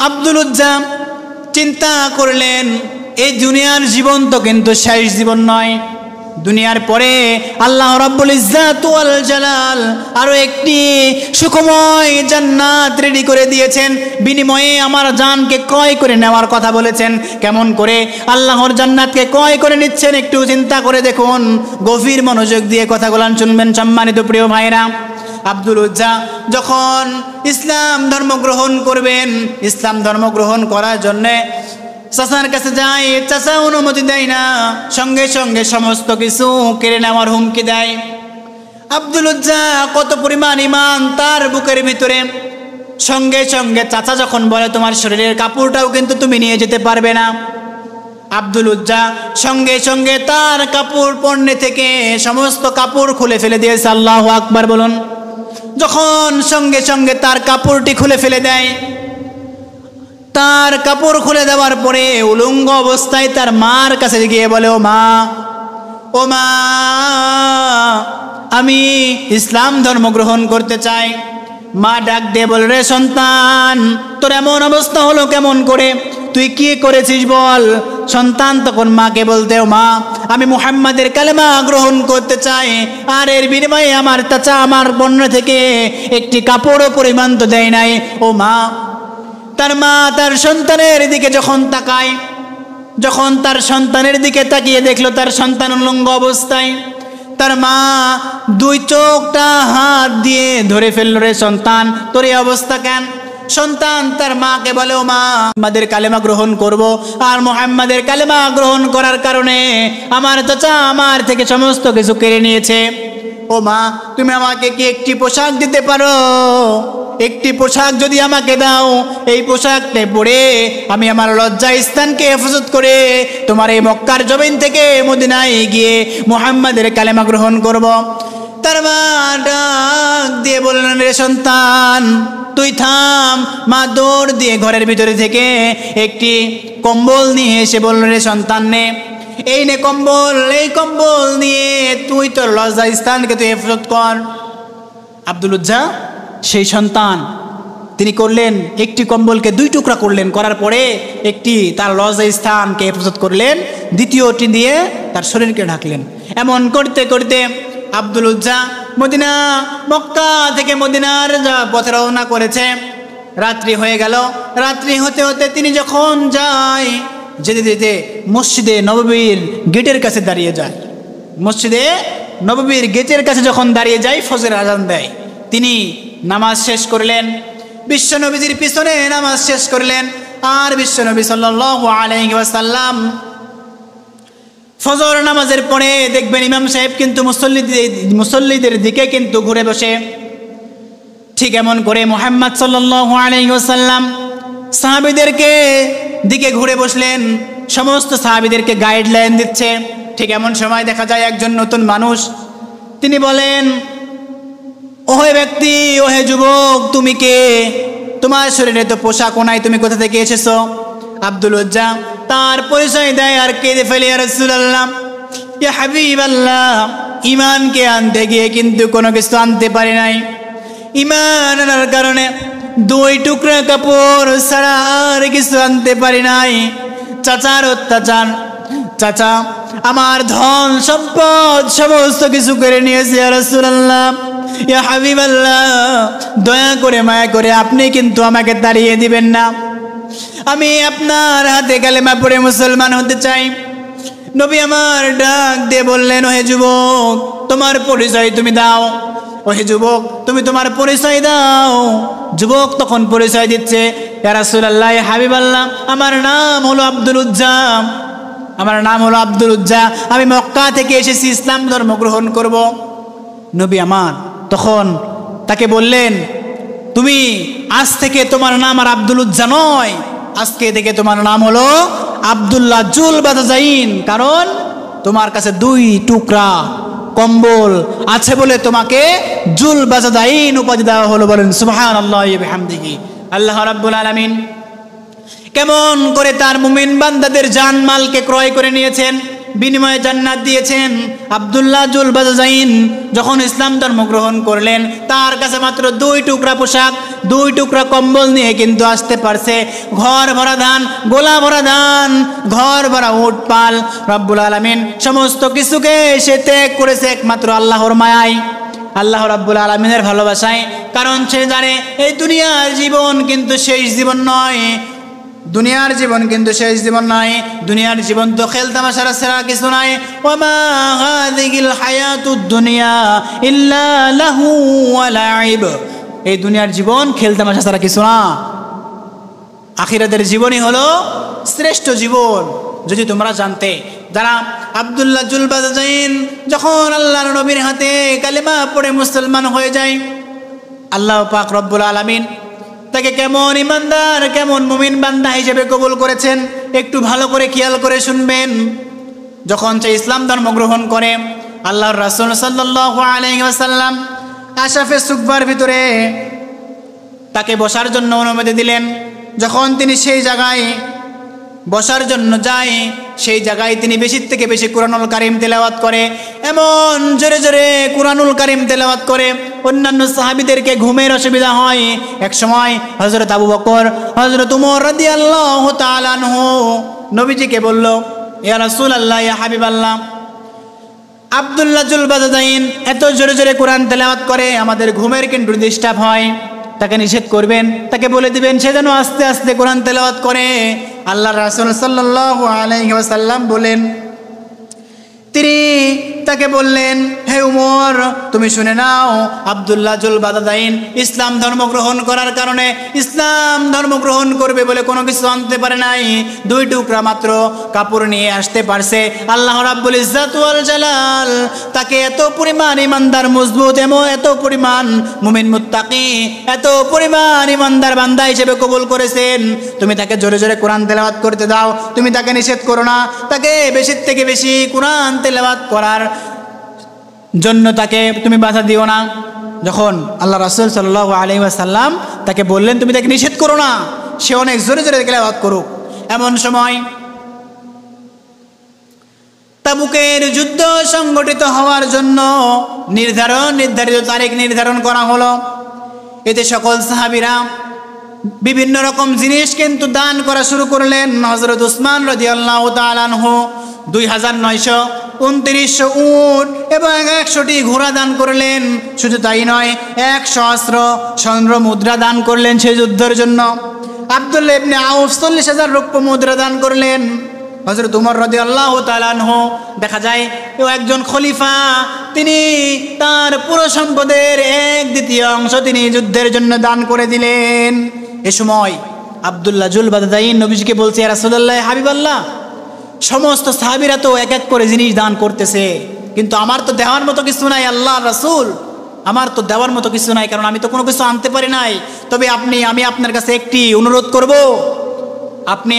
আব্দুল উজ্জা চিন্তা করলেন, এই দুনিয়ার জীবন তো কিন্তু শেষ জীবন নয়, দুনিয়ার পরে আল্লাহ রাব্বুল ইজ্জাত ওয়াল জালাল আরো একটি সুখময় জান্নাত রেডি করে দিয়েছেন, বিনিময়ে আমার জানকে ক্রয় করে নেওয়ার কথা বলেছেন। কেমন করে আল্লাহর জান্নাতকে ক্রয় করে নিচ্ছেন একটু চিন্তা করে দেখুন, গভীর মনোযোগ দিয়ে কথাগুলো শুনবেন সম্মানিত প্রিয় ভাইরা। আব্দুল উজ্জা যখন ইসলাম ধর্ম গ্রহণ করবেন, ইসলাম ধর্ম গ্রহণ করার জন্যে চাচার কাছে যায়, চাচা অনুমতি দেয় না, সঙ্গে সঙ্গে সমস্ত কিছু কেড়ে নেওয়ার হুমকি দেয়। আব্দুল উজ্জা কত পরিমাণ ঈমান তার বুকের ভিতরে, সঙ্গে সঙ্গে চাচা যখন বলে তোমার শরীরের কাপড়টাও কিন্তু তুমি নিয়ে যেতে পারবে না, আব্দুল উজ্জা সঙ্গে সঙ্গে তার কাপড় পরনে থেকে সমস্ত কাপড় খুলে ফেলে দিয়েছে। আল্লাহু আকবার বলুন। যখন সঙ্গে সঙ্গে তার কাপড়টি খুলে ফেলে দেয়, তার কাপড় খুলে দেওয়ার পরে উলঙ্গ অবস্থায় তার মার কাছে গিয়ে বলে, ও মা, আমি ইসলাম ধর্ম গ্রহণ করতে চাই। মা ডাক দিয়ে বলে, রে সন্তান, তোর এমন অবস্থা হলো কেমন করে? তুই কি করেছিস বল? সন্তান তখন মাকে বলতে, ও মা, আমি মুহাম্মাদের কালেমা গ্রহণ করতে চাই, আর এর বিনিময়ে আমার চাচা আমার পণ্য থেকে একটি কাপড়ও পরিমাণ তো দেয় নাই। ও মা, তার মা তার সন্তানের দিকে যখন তাকায়, যখন তার সন্তানের দিকে তাকিয়ে দেখলো তার সন্তান উলঙ্গ অবস্থায়, তার মা দুই চোখটা হাত দিয়ে ধরে ফেলল, রে সন্তান, তোর এই অবস্থা কেন? সন্তান তার মাকে বলে, ও মা, আমাদের কালেমা গ্রহণ করব, আর মুহাম্মাদের কালেমা গ্রহণ করার কারণে আমার চাচা আমার থেকে সমস্ত কিছু কেড়ে নিয়েছে। ও মা, তুমি আমাকে কি একটি পোশাক দিতে পারো? একটি পোশাক যদি আমাকে দাও, এই পোশাকটা পরে আমি আমার লজ্জা স্থানকে হেফাজত করে তোমার এই মক্কার জমিন থেকে মদিনায় গিয়ে মুহাম্মাদের কালেমা গ্রহণ করব। তার মা ডাক দিয়ে বললেন, রে সন্তান, তুই থাম। মা দৌড় দিয়ে ঘরের ভিতরে থেকে একটি কম্বল নিয়ে এসে বললেন, রে সন্তান, নে, এই নে কম্বল, এই কম্বল নিয়ে তুই তোর লজ্জা স্থানকে তুই হেফাজত কর। আব্দুল উজ্জা সেই সন্তান, তিনি করলেন, একটি কম্বলকে 2 টুকরা করলেন, করার পরে একটি তার লজ্জা স্থানকে হেফাজত করলেন, দ্বিতীয়টি দিয়ে তার শরীরকে ঢাকলেন। এমন করতে করতে আব্দুল উজ্জা মক্কা থেকে মদিনার পথে রওনা করেছে। রাত্রি হয়ে গেল। রাত্রি হতে হতে তিনি যখন যায়, যেতে যেতে মসজিদে নববীর গেটের কাছে দাঁড়িয়ে যায়। মসজিদে নববীর গেটের কাছে যখন দাঁড়িয়ে যায়, ফজরের আজান দেয়। তিনি নামাজ শেষ করলেন, বিশ্বনবীজির পিছনে নামাজ শেষ করলেন। আর বিশ্বনবী সাল্লাল্লাহু আলাইহি ওয়াসাল্লাম ফজর নামাজের পরে দেখবেন ইমাম সাহেব কিন্তু মুসল্লিদের দিকে কিন্তু ঘুরে বসে। ঠিক এমন করে মুহাম্মদ সাল্লাল্লাহু আলাইহি ওয়াসাল্লাম সাহাবীদেরকে দিকে ঘুরে বসলেন, সমস্ত সাহাবীদেরকে গাইডলাইন দিচ্ছে। ঠিক এমন সময় দেখা যায় একজন নতুন মানুষ, তিনি বলেন, ওহে ব্যক্তি, ওহে যুবক, তুমি কে? তোমার শরীরে তো পোশাকও নাই, তুমি কোথা থেকে এসেছো? আব্দুল উজ্জা তার পরিচয় দেয় আর কেঁদে ফেলে, ইয়া রাসূলুল্লাহ, ইয়া হাবিবাল্লাহ, ঈমানকে আনতে গিয়ে কিন্তু কোনো কিছু আনতে পারি নাই। ঈমান আনার কারণে 2 টুকরা কাপড় ছাড়া আর কিছু আনতে পারি নাই। চাচার অত্যাচার, চাচা আমার ধন সম্পদ সমস্ত কিছু করে নিয়েছে। ইয়া রাসূলুল্লাহ, ইয়া হাবিবাল্লাহ, দয়া করে মায়া করে আপনি কিন্তু আমাকে তাড়িয়ে দিবেন না। আমি আপনার হাতে কালেমা পড়ে মুসলমান হতে চাই। নবী আমার ডাক দিয়ে বললেন, ওহে যুবক, তোমার পরিচয় তুমি দাও। ওহে যুবক, তুমি তোমার পরিচয় দাও। যুবক তখন পরিচয় দিচ্ছে, ইয়া রাসূলুল্লাহ, ইয়া হাবিবাল্লাহ, আমার নাম হলো আব্দুল উজ্জা, আমার নাম হলো আব্দুল উজ্জা, আমি মক্কা থেকে এসেছি, ইসলাম ধর্ম গ্রহণ করব। নবী আমার তখন তাকে বললেন, তুমি আজ থেকে তোমার নাম আর আব্দুল উজ্জা নয়, আজকে থেকে তোমার নাম হলো আব্দুল্লাহ জুল বাজাজাইন, কারণ তোমার কাছে 2 টুকরা কম্বল আছে বলে তোমাকে জুল বাজাজাইন উপাধি দেওয়া হলো। বলেন সুবহানাল্লাহি ওয়া বিহামদিহি। আল্লাহ রাব্বুল আলামিন কেমন করে তার মুমিন বান্দাদের জানমালকে ক্রয় করে নিয়েছেন, বিনিময়ে জান্নাত দিয়েছেন। আব্দুল্লাহ জুল বাজাজাইন যখন ইসলাম ধর্ম গ্রহণ করলেন, তার কাছে মাত্র 2 টুকরা পোশাক, 2 টুকরা কম্বল নিয়ে কিন্তু আসতে পারছে। ঘর ভরা ধান, গোলা ভরা ধান, ঘর ভরা উট পাল, রব্বুল আলামিন সমস্ত কিছুকে সে ত্যাগ করেছে একমাত্র আল্লাহর মায়ায়, আল্লাহ রাব্বুল আলামিনের ভালোবাসায়। কারণ সে জানে এই দুনিয়ার জীবন কিন্তু শেষ জীবন নয়, দুনিয়ার জীবন কিন্তু শেষ জীবন নয়। দুনিয়ার জীবন তো খেল তামাশা ছাড়া কিছু নাই। ওয়ামা হাযিহিল হায়াতুদ দুনিয়া ইল্লা লাহু ওয়া লাইব। এই দুনিয়ার জীবন খেল তামাশা ছাড়া কিছু না। আখিরাতের জীবনই হলো শ্রেষ্ঠ জীবন। যদি তোমরা জানতে, যারা আব্দুল্লাহ জুল বাজাজাইন যখন আল্লাহর নবীর হাতে কালেমা পড়ে মুসলমান হয়ে যায়, আল্লাহ পাক রব্বুল আলামিন তাকে কেমন ইমানদার, কেমন মুমিন বান্দা হিসেবে কবুল করেছেন একটু ভালো করে খেয়াল করে শুনবেন। যখন সে ইসলাম ধর্ম গ্রহণ করে, আল্লাহর রাসূল সাল্লাল্লাহু আলাইহি ওয়াসাল্লাম আশরাফে সুফার ভিতরে তাকে বসার জন্য অনুমতি দিলেন। যখন তিনি সেই জায়গায় বসার জন্য যায়, সেই জায়গায় তিনি বেশি থেকে বেশি কুরআনুল কারীম তেলাওয়াত করে, এমন জোরে জোরে কুরআনুল কারীম তেলাওয়াত করে অন্যান্য সাহাবীদেরকে ঘুমের অসুবিধা হয়। এক সময় হযরত আবু বকর, হযরত উমর রাদিয়াল্লাহু তাআলা আনহু নবীজিকে বলল, ইয়া রাসূলুল্লাহ, ইয়া হাবিবাল্লাহ, আব্দুল্লাহ জুল বাজাজাইন এত জোরে জোরে কোরআন তেলাওয়াত করে, আমাদের ঘুমের কিন্তু ডিস্টার্ব হয়, তাকে নিষেধ করবেন, তাকে বলে দিবেন সে যেন আস্তে আস্তে কোরআন তেলাওয়াত করে। আল্লাহর রাসূল সাল্লাল্লাহু আলাইহি ওয়াসাল্লাম বলেন, তিনি তাকে বললেন, হে উমর, তুমি শুনে নাও, আব্দুল্লাহ জুল বাদাদাইন ইসলাম ধর্ম গ্রহণ করার কারণে, ইসলাম ধর্ম গ্রহণ করবে বলে কোনো কিছু আনতে পারে নাই, 2 টুকরা মাত্র কাপড় নিয়ে আসতে পারছে। আল্লাহ রাব্বুল ইজ্জাত ওয়াল জালাল তাকে এত পরিমাণ ইমানদার মজবুত, এত পরিমাণ মুমিন মুত্তাকি, এত পরিমাণ ইমানদার বান্দা হিসেবে কবুল করেছেন। তুমি তাকে জোরে জোরে কোরআন তেলাওয়াত করতে দাও, তুমি তাকে নিষেধ করো না, তাকে বেশি থেকে বেশি কোরআন তেলাওয়াত করার জন্য তাকে তুমি বাধা দিও না। যখন আল্লাহ রাসূল সাল্লাল্লাহু আলাইহি ওয়াসাল্লাম তাকে বললেন তুমি তাকে নিষেধ করো না, সে অনেক জোরে জোরে তেলাওয়াত করুক, এমন সময় তাবুকের যুদ্ধ সংগঠিত হওয়ার জন্য নির্ধারিত তারিখ নির্ধারণ করা হলো। এতে সকল সাহাবীরা বিভিন্ন রকম জিনিস কিন্তু দান করা শুরু করলেন। হযরত উসমান রাদিয়াল্লাহু তাআলা আনহু 2929 উট এবং 100টি ঘোড়া দান করলেন। শুধু তাই নয়, 1 সহস্র স্বর্ণ মুদ্রা দান করলেন সেই যুদ্ধের জন্য। আব্দুল্লাহ ইবনে আউফ 40,000 রৌপ্য মুদ্রা দান করলেন। হযরত উমর রাদিয়াল্লাহু তাআলা আনহু দেখা যায় ও একজন খলিফা, তিনি তার পুরো সম্পদের 1/2 তিনি যুদ্ধের জন্য দান করে দিলেন। এ সময় আব্দুল্লাহ জুল বাদাদাইন নবীজিকে বলছে, ইয়া রাসূলুল্লাহ, হাবিবাল্লাহ, সমস্ত সাহাবীরা তো এক এক করে জিনিস দান করতেছে, কিন্তু আমার তো দেওয়ার মতো কিছু নাই। আল্লাহ রাসূল, আমার তো দেওয়ার মতো কিছু নাই, কারণ আমি তো কোনো কিছু আনতে পারি নাই। তবে আমি আপনার কাছে একটি অনুরোধ করব, আপনি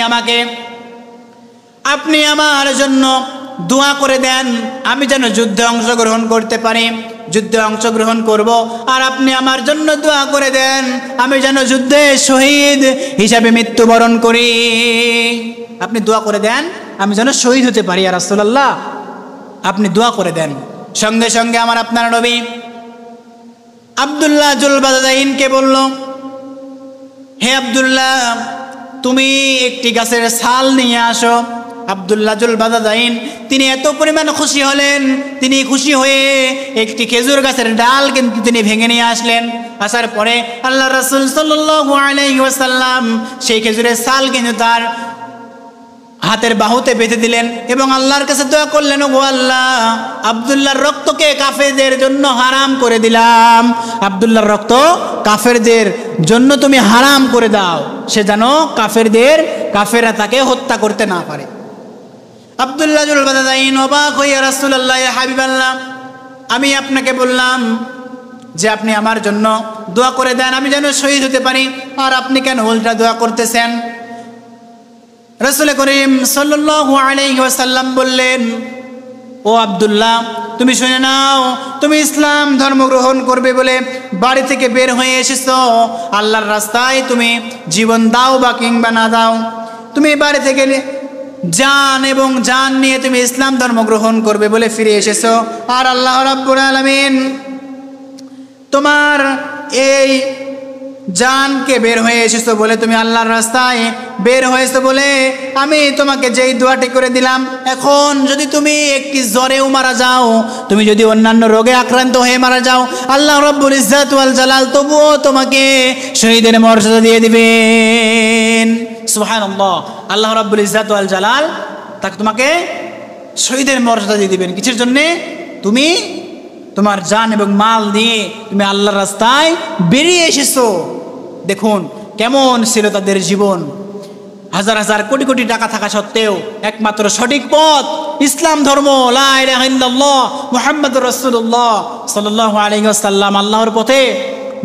আমার জন্য দোয়া করে দেন, আমি যেন যুদ্ধে অংশগ্রহণ করতে পারি, যুদ্ধে অংশগ্রহণ করব। আর আপনি আমার জন্য দোয়া করে দেন, আমি যেন যুদ্ধে শহীদ হিসাবে মৃত্যুবরণ করি। আপনি দোয়া করে দেন, আমি যেন শহীদ হতে পারি। ইয়া রাসূলুল্লাহ, আপনি দোয়া করে দেন। সঙ্গে সঙ্গে আপনার নবী আব্দুল্লাহ জুল বাদাদাইনকে বলল, হে আব্দুল্লাহ, তুমি একটি গাছের ছাল নিয়ে আসো। আব্দুল্লাহ জুল বাদাদাইন তিনি এত পরিমাণ খুশি হলেন, তিনি খুশি হয়ে একটি খেজুর গাছের ডাল কিন্তু তিনি ভেঙে নিয়ে আসলেন। আসার পরে আল্লাহ রাসূল সাল্লাল্লাহু আলাইহি ওয়াসাল্লাম সেই খেজুরের ছাল কিন্তু তার হাতের বাহুতে বেঁধে দিলেন এবং আল্লাহর কাছে দোয়া করলেন, ও আল্লাহ, আব্দুল্লাহর রক্তকে কাফেরদের জন্য হারাম করে দিলাম, আব্দুল্লাহর রক্ত কাফেরদের জন্য তুমি হারাম করে দাও, সে যেন কাফেররা তাকে হত্যা করতে না পারে। আব্দুল্লাহ জুল বাদাদাইন অবাক হইয়া, রাসূলুল্লাহ, ইয়া হাবিবাল্লাহ, আমি আপনাকে বললাম যে আপনি আমার জন্য দোয়া করে দেন, আমি যেন শহীদ হতে পারি, আর আপনি কেন উল্টা দোয়া করতেছেন? রাসূল করিম সাল্লাল্লাহু আলাইহি ওয়াসাল্লাম বললেন, ও আব্দুল্লাহ, তুমি শুনে নাও, তুমি ইসলাম ধর্ম গ্রহণ করবে বলে বাড়ি থেকে বের হয়ে এসেছো, আল্লাহর রাস্তায় তুমি জীবন দাও বা কিংবা না দাও, তুমি বাড়ি থেকে জান নিয়ে তুমি ইসলাম ধর্ম গ্রহণ করবে বলে ফিরে এসেছো। আর আল্লাহ রাব্বুল আলামিন তোমার এই জানকে বের হয়ে এসেছো বলে, তুমি আল্লাহর রাস্তায় বের হয়েছো বলে আমি তোমাকে যেই দোয়াটি করে দিলাম, এখন যদি তুমি একটি জ্বরেও মারা যাও, তুমি যদি অন্যান্য রোগে আক্রান্ত হয়ে মারা যাও, আল্লাহ রাব্বুল ইজ্জাত ওয়াল জালাল তবুও তোমাকে শহীদের মর্যাদা দিয়ে দিবেন। সুবহানাল্লাহ, আল্লাহ রাব্বুল ইজ্জাত ওয়াল জালাল তোমাকে শহীদের মর্যাদা দিয়ে দিবেন। কিসের জন্যে? তুমি তোমার জান এবং মাল দিয়ে তুমি আল্লাহর রাস্তায় বেরিয়ে এসেছো। দেখুন কেমন ছিল তাদের জীবন, হাজার হাজার কোটি কোটি টাকা থাকা সত্ত্বেও একমাত্র সঠিক পথ ইসলাম ধর্ম, লা ইলাহা ইল্লাল্লাহ মুহাম্মাদুর রাসূলুল্লাহ সাল্লাল্লাহু আলাইহি ওয়াসাল্লাম, আল্লাহর পথে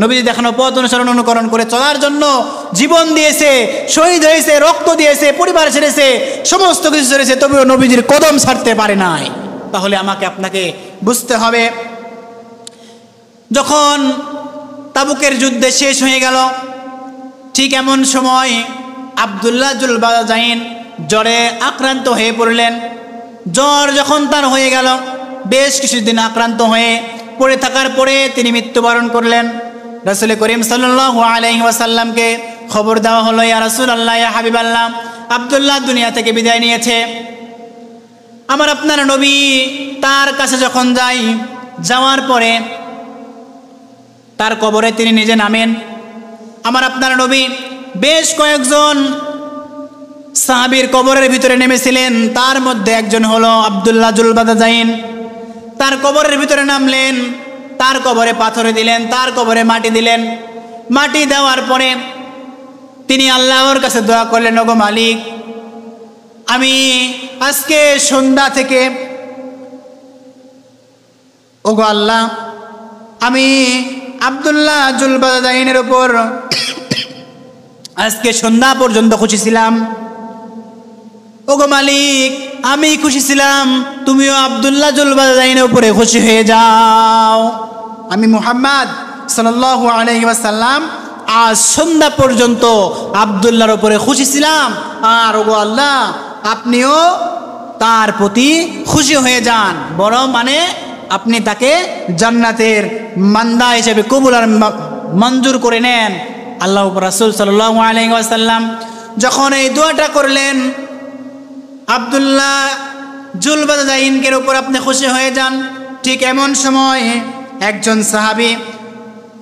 নবীজি দেখানো পথ অনুকরণ করে চলার জন্য জীবন দিয়েছে, শহীদ হয়েছে, রক্ত দিয়েছে, পরিবার ছেড়েছে, সমস্ত কিছু ছেড়েছে, তবুও নবীজির কদম ছাড়তে পারে নাই। তাহলে আমাকে আপনাকে বুঝতে হবে, যখন তাবুকের যুদ্ধ শেষ হয়ে গেল, ঠিক এমন সময় আব্দুল্লাহ জুল বাদাদাইন জ্বরে আক্রান্ত হয়ে পড়লেন। জ্বর যখন তার হয়ে গেল, বেশ কিছুদিন আক্রান্ত হয়ে পড়ে থাকার পরে তিনি মৃত্যুবরণ করলেন। রাসূল করিম সাল্লাল্লাহু আলাইহি ওয়াসাল্লামকে খবর দেওয়া হলো, ইয়া রাসূলুল্লাহ, ইয়া হাবিবাল্লাহ, আব্দুল্লাহ দুনিয়া থেকে বিদায় নিয়েছে। আমার আপনার নবী তার কাছে যখন যাওয়ার পরে তার কবরে তিনি নিজে নামেন। আমার আপনার নবী বেশ কয়েকজন সাহাবীর কবরের ভিতরে নেমেছিলেন, তার মধ্যে একজন হলো আব্দুল্লাহ জুল বাদাদাইন। তার কবরের ভিতরে নামলেন, তার কবরে পাথরে দিলেন, তার কবরে মাটি দিলেন। মাটি দেওয়ার পরে তিনি আল্লাহর কাছে দোয়া করলেন, ওগো মালিক, আমি আজকে সন্ধ্যা থেকে, ওগো আল্লাহ, আমি আব্দুল্লাহ জুলবাদাইনের উপর আজকে সন্ধ্যা পর্যন্ত খুশি ছিলাম। ওগো মালিক, আমি খুশি ছিলাম, তুমিও আব্দুল্লাহ জুলবাদাইনের উপরে খুশি হয়ে যাও। আমি মুহাম্মদ সাল্লাল্লাহু আলাইহি ওয়াসাল্লাম আজ সন্ধ্যা পর্যন্ত আব্দুল্লাহর উপরে খুশি ছিলাম, আর ওগো আল্লাহ, আপনিও তার প্রতি খুশি হয়ে যান, বড় মানে আপনি তাকে জান্নাতের মান্দা হিসেবে কবুল আর মঞ্জুর করে নেন। আল্লাহ রাসূল সাল্লাল্লাহু আলাইহি ওয়াসাল্লাম যখন এই দোয়াটা করলেন, আব্দুল্লাহ জুলবাদাইনের উপর আপনি খুশি হয়ে যান, ঠিক এমন সময় একজন সাহাবী,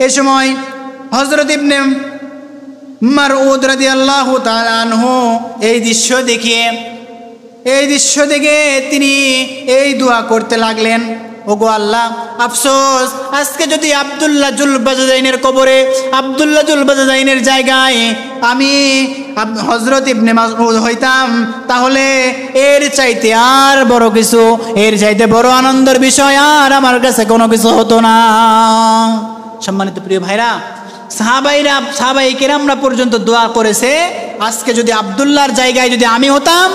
এই সময় হযরত ইবনে মারউদ রাদিয়াল্লাহু তাআলা আনহু এই দৃশ্য দেখে তিনি এই দোয়া করতে লাগলেন, ওগো আল্লাহ, আফসোস আজকে যদি আব্দুল্লাহ জুলবাদাইনের কবরে, আব্দুল্লাহ জুলবাদাইনের জায়গায় আমি হযরত ইবনে মাসউদ হইতাম, তাহলে এর চাইতে আর বড় কিছু, এর চাইতে বড় আনন্দের বিষয় আর আমার কাছে কোনো কিছু হতো না। সম্মানিত প্রিয় ভাইরা, সাহাবাই কেরামরা পর্যন্ত দোয়া করেছে, আজকে যদি আব্দুল্লাহর জায়গায় যদি আমি হতাম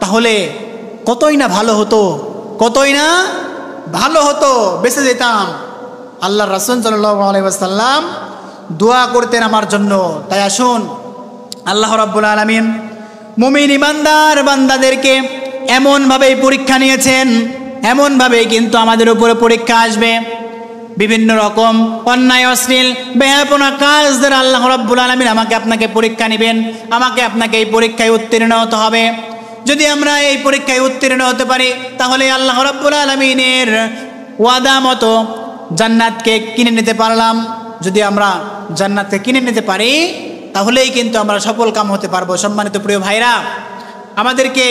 তাহলে কতই না ভালো হতো, কতই না ভালো হতো, বেঁচে যেতাম। আল্লাহর রাসূল সাল্লাল্লাহু আলাইহি ওয়াসাল্লাম দোয়া করতেন আমার জন্য। তাই আসুন, আল্লাহ রাব্বুল আলামিন মুমিন ইমানদার বান্দাদেরকে এমনভাবেই পরীক্ষা নিয়েছেন, এমনভাবেই কিন্তু আমাদের উপরে পরীক্ষা আসবে। বিভিন্ন রকম অন্যায়, অশ্লীল, বেহায়াপনা কাজ দ্বারা আল্লাহ রাব্বুল আলামিন আমাকে আপনাকে পরীক্ষা নেবেন, আমাকে আপনাকে এই পরীক্ষায় উত্তীর্ণ হতে হবে। যদি আমরা এই পরীক্ষায় উত্তীর্ণ হতে পারি, তাহলে আল্লাহ রাব্বুল আলামিনের ওয়াদা মতো জান্নাতকে কিনে নিতে পারলাম। যদি আমরা জান্নাতকে কিনে নিতে পারি, তাহলেই কিন্তু আমরা সফল কাম হতে পারবো। সম্মানিত প্রিয় ভাইরা, আমাদেরকে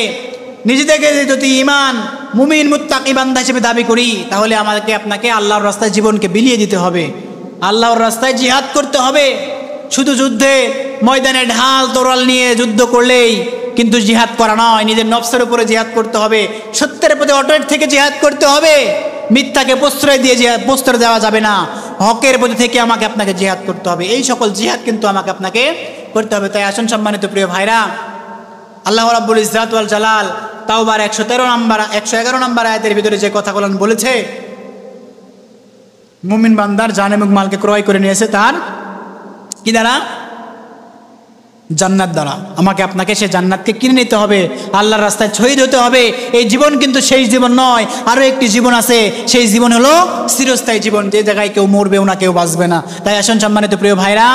নিজেদেরকে যদি ঈমান মুমিন মুত্তাকি বান্দা হিসেবে দাবি করি, তাহলে আমাদেরকে আপনাকে আল্লাহর রাস্তায় জীবনকে বিলিয়ে দিতে হবে, আল্লাহর রাস্তায় জিহাদ করতে হবে। শুধু যুদ্ধে ময়দানে ঢাল তরোয়াল নিয়ে যুদ্ধ করলেই কিন্তু জিহাদ করা নয়, নিজের নফসের উপরে জিহাদ করতে হবে, সত্যের প্রতি অটল থেকে জিহাদ করতে হবে। মিথ্যাকে প্রশ্রয় দিয়ে প্রশ্রয় দেওয়া যাবে না, হকের প্রতি থেকে আমাকে আপনাকে জিহাদ করতে হবে। এই সকল জিহাদ কিন্তু আমাকে আপনাকে করতে হবে। তাই আসুন সম্মানিত প্রিয় ভাইরা, আল্লাহ রাব্বুল ইজ্জাত ওয়াল জালাল তাওবার 111 নম্বর আয়াতের ভিতরে যে কথাগুলো বলেছে, মুমিন বান্দার জান এবং মালকে ক্রয় করে নিয়েছে তার কি দ্বারা? জান্নাত দ্বারা। আমাকে আপনাকে সে জান্নাতকে কিনে নিতে হবে, আল্লাহর রাস্তায় শহীদ হতে হবে। এই জীবন কিন্তু সেই জীবন নয়, আরও একটি জীবন আছে, সেই জীবন হলো চিরস্থায়ী জীবন, যে জায়গায় কেউ মরবেও না, কেউ বাঁচবে না। তাই আসুন সম্মানিত প্রিয় ভাইরা,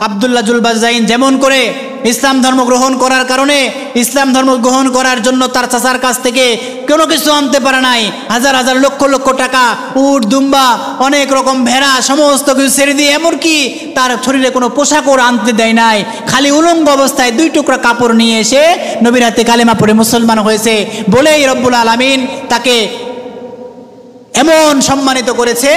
আব্দুল্লাহ জুলবাদাইন যেমন করে ইসলাম ধর্ম গ্রহণ করার কারণে, ইসলাম ধর্ম গ্রহণ করার জন্য তার চাচার কাছ থেকে কোনো কিছু আনতে পারে নাই, হাজার হাজার লক্ষ লক্ষ টাকা, উট দুম্বা, অনেক রকম ভেড়া, সমস্ত কিছু ছেড়ে দিয়ে, এমনকি তার শরীরে কোনো পোশাকও আনতে দেয় নাই, খালি উলঙ্গ অবস্থায় 2 টুকরা কাপড় নিয়ে এসে নবীর হাতে কালেমা পড়ে মুসলমান হয়েছে বলেই রব্বুল আলামিন তাকে এমন সম্মানিত করেছে।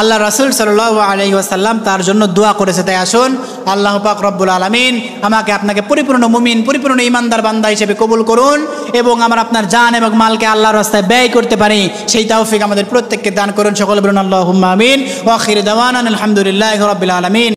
আল্লাহ রাসূল সাল্লাল্লাহু আলাইহি ওয়াসাল্লাম তার জন্য দোয়া করেছে। তাই আসুন, আল্লাহ পাক রব্বুল আলামিন আমাকে আপনাকে পরিপূর্ণ মুমিন, পরিপূর্ণ ইমানদার বান্দা হিসেবে কবুল করুন, এবং আমরা আপনার জান এবং মালকে আল্লাহর রাস্তায় ব্যয় করতে পারি সেই তৌফিক আমাদের প্রত্যেককে দান করুন। সকলে বলুন আল্লাহুম্মা আমিন। ওয়া আখিরু দাওয়ানা আলহামদুলিল্লাহি রাব্বিল আলামিন।